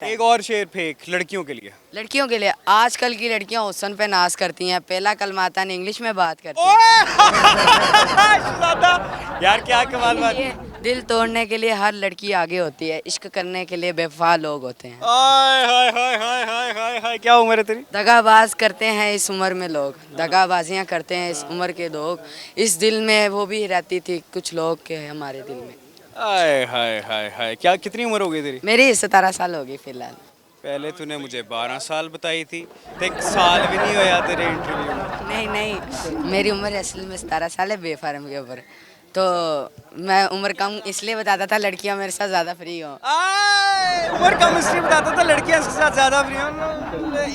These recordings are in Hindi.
एक और शेर फेंक लड़कियों के लिए। लड़कियों के लिए, आजकल की लड़कियां हुस्न पे नाज करती हैं, पहला कलमाता ने इंग्लिश में बात करती हैं। शहजादा! यार क्या कमाल बात ये है। दिल तोड़ने के लिए हर लड़की आगे होती है, इश्क करने के लिए बेवफा लोग होते हैं। हाय हाय हाय हाय हाय हाय हाय, क्या उम्र है तेरी? दगाबाज करते हैं इस उम्र में लोग, दगाबाजियां करते हैं इस उम्र के लोग। इस दिल में वो भी रहती थी कुछ लोग के हमारे दिल में। हाय हाय हाय हाय, क्या कितनी उम्र हो गई तेरी? मेरी 17 साल होगी फिलहाल। पहले तूने मुझे 12 साल बताई थी, तो एक साल भी नहीं होया तेरे इंटरव्यू में। नहीं नहीं, मेरी उम्र असल में 17 साल है, बेफारम के ऊपर। तो मैं उम्र कम इसलिए बताता था लड़कियां मेरे साथ ज़्यादा फ्री हो। उम्र कम इसलिए बताता था लड़कियां इसके साथ ज्यादा फ्री हों,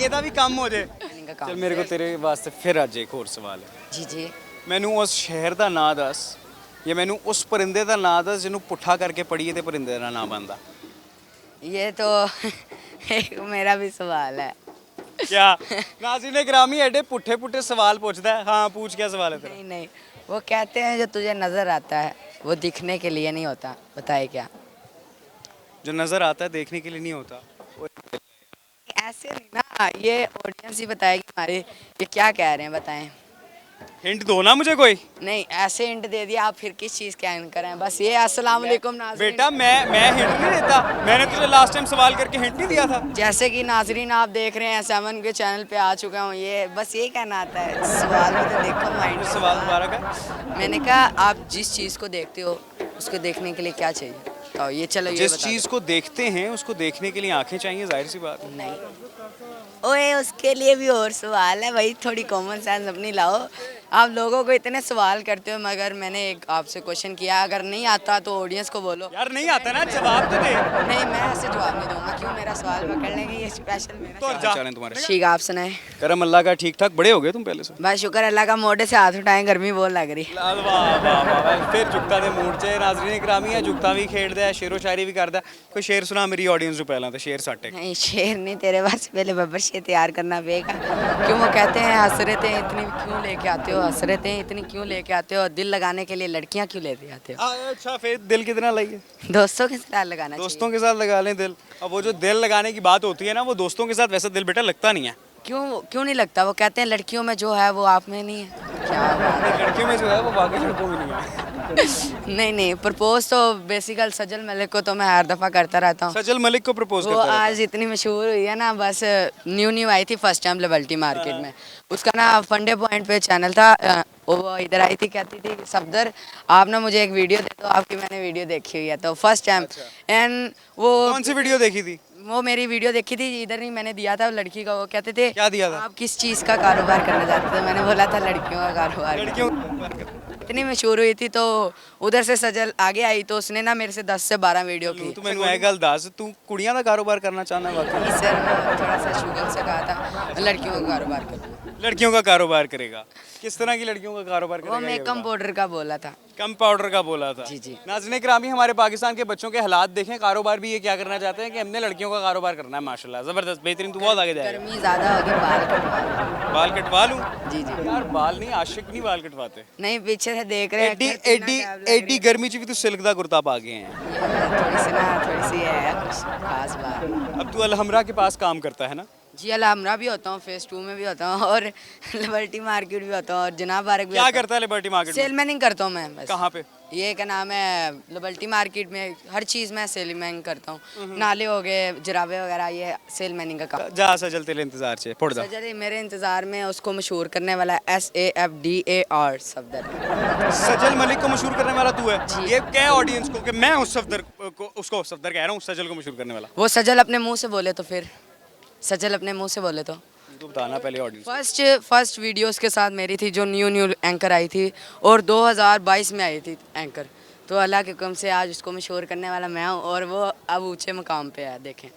एदा भी कम हो जाए। इनका काम चल मेरे को तेरे वास्ते फिर अज एक और सवाल है। जी जी। मैनू उस शहर का नाम दस, या मैनू उस परिंदे का नाम दस जिन्हों पुट्ठा करके पढ़िए तो परिंदे का नाम बनता। ये तो एक मेरा भी सवाल है। क्या नाज़रीन गिरामी एडे पुट्ठे पुट्ठे सवाल पूछता है। हाँ पूछ, क्या सवाल है तेरा? नहीं नहीं, वो कहते हैं जो तुझे नज़र आता है वो दिखने के लिए नहीं होता, बताए क्या? जो नजर आता है देखने के लिए नहीं होता। ऐसे नहीं ना, ये ऑडियंस ही बताएगी हमारी, ये क्या कह रहे हैं बताएं। हिंट दो ना मुझे कोई। नहीं, ऐसे हिंट दे दिया आप, फिर किस चीज़ का एंकर हैं? बस ये अस्सलाम वालेकुम नाज़रीन। बेटा मैं हिंट नहीं देता, मैंने तुझे लास्ट टाइम सवाल करके हिंट नहीं दिया था। जैसे कि नाजरीन आप देख रहे हैं, 7 के चैनल पे आ चुका हूँ, ये बस ये कहना आता है, सवाल में तो देखो माइंड। सवाल दोबारा का। मैंने कहा आप जिस चीज़ को देखते हो उसको देखने के लिए क्या चाहिए, तो ये चलो ये जिस बता चीज को देखते हैं उसको देखने के लिए आंखें चाहिए, जाहिर सी बात। दो। नहीं, ओए उसके लिए भी और सवाल है भाई, थोड़ी कॉमन सेंस अपनी लाओ। आप लोगों को इतने सवाल करते हो, मगर मैंने एक आपसे क्वेश्चन किया, अगर नहीं आता तो ऑडियंस को बोलो। यार नहीं आता ना, जवाब तो दे। नहीं, मैं ऐसे जवाब नहीं दूंगा, क्यों? मेरा सवाल पकड़ लेंगे, ये स्पेशल मेरा तो सवाल। जा चलें तुम्हारे। ठीक, आप सुनाए। करम अल्लाह का, ठीक ठाक बड़े हो गए तुम पहले से। बस शुक्र अल्लाह का, मोटे से हाथ उठाएं, गर्मी बहुत लग रही। वाह वाह वाह वाह, फिर जुगता दे मूड च नाज़रीन गिरामी है, जुगता भी खेलता है, शेरो शायरी भी करता है। कोई शेर सुना मेरी ऑडियंस को पहला, तो शेर सट एक। नहीं, शेर नहीं, तेरे पास पहले बब्बर शेर तैयार करना पड़ेगा। क्यों वो कहते हैं हसरतें इतनी क्यों लेके आते हो, हसरतें इतनी क्यों लेके आते हो, दिल लगाने के लिए लड़कियां क्यों लेते आते हो? अच्छा फिर दिल कितना लगे? दोस्तों के साथ लगाना दोस्तों के साथ लगा लें दिल। अब वो जो दिल लगाने की बात होती है ना, वो दोस्तों के साथ वैसा दिल बेटा लगता नहीं है। क्यों क्यों नहीं लगता? वो कहते हैं लड़कियों में जो है वो आप में नहीं है। क्या बात है। लड़कियों में जो है वो बाकी लड़कों में नहीं है। नहीं नहीं, प्रपोज तो बेसिकल सजल मलिक को तो मैं हर दफ़ा करता रहता हूँ। सजल मलिक को प्रपोज वो करता रहता आज इतनी मशहूर हुई है ना, बस न्यू आई थी फर्स्ट टाइम लिबर्टी मार्केट में। उसका ना फंडे पॉइंट पे चैनल था, वो इधर आई थी, कहती थी सफदर आप ना मुझे एक वीडियो दे दो, आपकी मैंने वीडियो देखी हुई है, तो फर्स्ट टाइम। एंड वो कौन सी वीडियो देखी थी? वो मेरी वीडियो देखी थी, इधर नहीं मैंने दिया था लड़की का, वो कहते थे क्या दिया था? आप किस चीज़ का कारोबार करना चाहते थे, मैंने बोला था लड़कियों का कारोबार। लड़कियों। इतनी मशहूर हुई थी, तो उधर से सजल आगे आई, तो उसने ना मेरे से 10 से 12 वीडियो की। तू मैंने एक गल दस, तू कुड़ियां दा कारोबार करना चाहना है वाकई? नहीं सर, मैं थोड़ा सा शुगर से कहा था लड़कियों का कारोबार करूँ। लड़कियों का कारोबार करेगा? किस तरह की लड़कियों का कारोबार वो करेगा? मैं ये कम बता। पाउडर का बोला था। कम पाउडर का बोला था। जी, जी। नाज़रीन गिरामी, हमारे पाकिस्तान के बच्चों के हालात देखें, कारोबार भी ये क्या करना चाहते हैं कि हमने लड़कियों का कारोबार करना है। माशाल्लाह जबरदस्त, बेहतरीन, तू बहुत आगे जाएगा। गर्मी ज़्यादा होगी, बाल कटवा लो। बाल कटवा लूं? जी जी। यार बाल नहीं, आशिक नहीं बाल कटवाते। नहीं, पीछे से देख रहे हैं एडी कितना एडी टाइम लग एडी गर्मी च भी तू सिल्क दा कुर्ता पा गए हैं। थोड़ी सी है कुछ खास बात। अब तू अलहमरा के पास काम करता है ना? जी, अलहमरा भी होता हूँ, फेस 2 में भी होता हूँ, और लिबर्टी मार्केट भी होता हूँ, और जनाब बारक भी क्या होता हूँ। करता है लिबर्टी मार्केट में? सेलमैनिंग करता हूँ मैं बस। कहाँ पे? ये क्या नाम है, लिबर्टी मार्केट में हर चीज़ मैं सेलमैनिंग करता हूँ। नाले हो गए, जराबे वगैरह, ये सेलमैनिंग का काम। जा सजल तेरे इंतजार से फोड़ दा। सजल मेरे इंतज़ार में उसको मशहूर करने वाला SAFDAR सफदर। सजल मलिक को मशहूर करने वाला तू है? जी। ये क्या ऑडियंस को कि मैं उस सफदर को, उसको सफदर कह रहा हूँ, सजल को मशहूर करने वाला? वो सजल अपने मुंह से बोले तो फिर, सजल अपने मुंह से बोले तो। तू बताना पहले ऑडियंस। फर्स्ट वीडियोस के साथ मेरी थी, जो न्यू एंकर आई थी, और 2022 में आई थी एंकर, तो अल्लाह के हुक्म से आज उसको मशहूर करने वाला मैं हूँ, और वो अब ऊंचे मुकाम पे है, देखें।